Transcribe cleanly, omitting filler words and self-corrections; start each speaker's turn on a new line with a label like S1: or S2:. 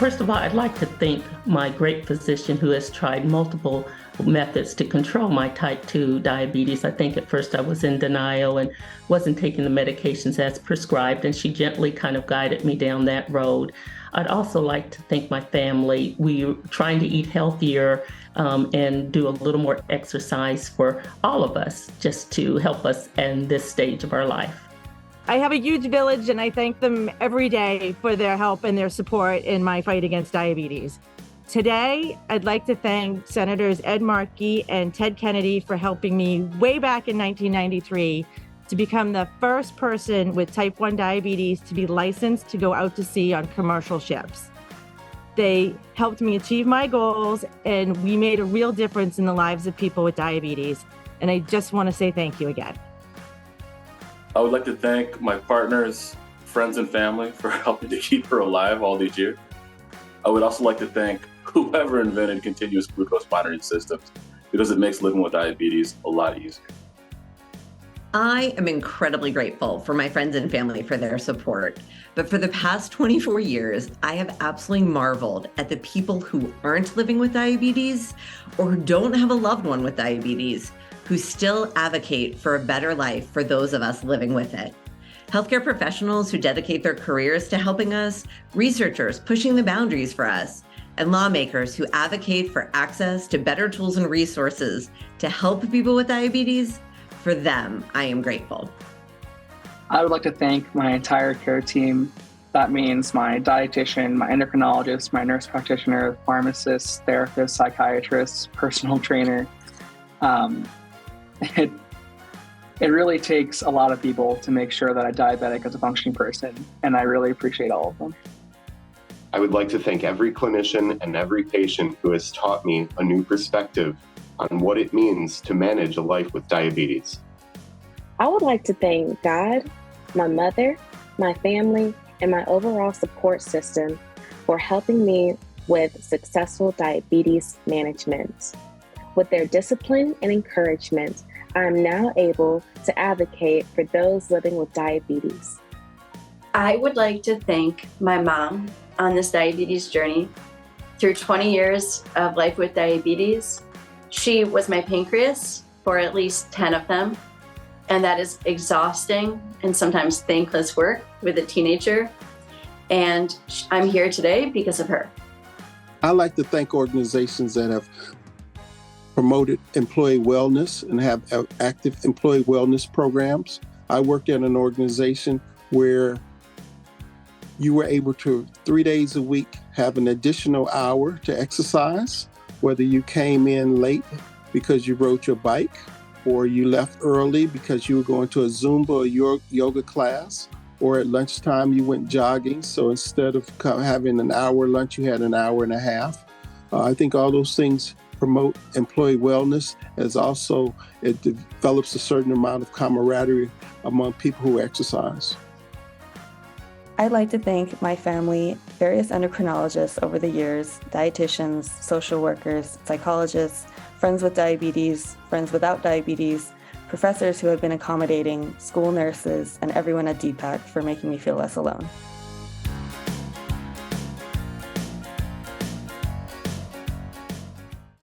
S1: First of all, I'd like to thank my great physician who has tried multiple methods to control my type 2 diabetes. I think at first I was in denial and wasn't taking the medications as prescribed, and she gently kind of guided me down that road. I'd also like to thank my family. We're trying to eat healthier and do a little more exercise for all of us, just to help us in this stage of our life.
S2: I have a huge village, and I thank them every day for their help and their support in my fight against diabetes. Today, I'd like to thank Senators Ed Markey and Ted Kennedy for helping me way back in 1993 to become the first person with type 1 diabetes to be licensed to go out to sea on commercial ships. They helped me achieve my goals, and we made a real difference in the lives of people with diabetes. And I just want to say thank you again.
S3: I would like to thank my partners, friends, and family for helping to keep her alive all these years. I would also like to thank whoever invented continuous glucose monitoring systems, because it makes living with diabetes a lot easier.
S4: I am incredibly grateful for my friends and family for their support. But for the past 24 years, I have absolutely marveled at the people who aren't living with diabetes or who don't have a loved one with diabetes, who still advocate for a better life for those of us living with it. Healthcare professionals who dedicate their careers to helping us, researchers pushing the boundaries for us, and lawmakers who advocate for access to better tools and resources to help people with diabetes. For them, I am grateful.
S5: I would like to thank my entire care team. That means my dietitian, my endocrinologist, my nurse practitioner, pharmacist, therapist, psychiatrist, personal trainer. It really takes a lot of people to make sure that a diabetic is a functioning person, and I really appreciate all of them.
S6: I would like to thank every clinician and every patient who has taught me a new perspective on what it means to manage a life with diabetes.
S7: I would like to thank God, my mother, my family, and my overall support system for helping me with successful diabetes management. With their discipline and encouragement, I am now able to advocate for those living with diabetes.
S8: I would like to thank my mom on this diabetes journey. Through 20 years of life with diabetes, she was my pancreas for at least 10 of them. And that is exhausting and sometimes thankless work with a teenager. And I'm here today because of her.
S9: I like to thank organizations that have promoted employee wellness and have active employee wellness programs. I worked at an organization where you were able to 3 days a week have an additional hour to exercise, whether you came in late because you rode your bike or you left early because you were going to a Zumba or yoga class, or at lunchtime you went jogging. So instead of having an hour lunch, you had an hour and a half. I think all those things promote employee wellness, as also it develops a certain amount of camaraderie among people who exercise.
S10: I'd like to thank my family, various endocrinologists over the years, dietitians, social workers, psychologists, friends with diabetes, friends without diabetes, professors who have been accommodating, school nurses, and everyone at DPAC for making me feel less alone.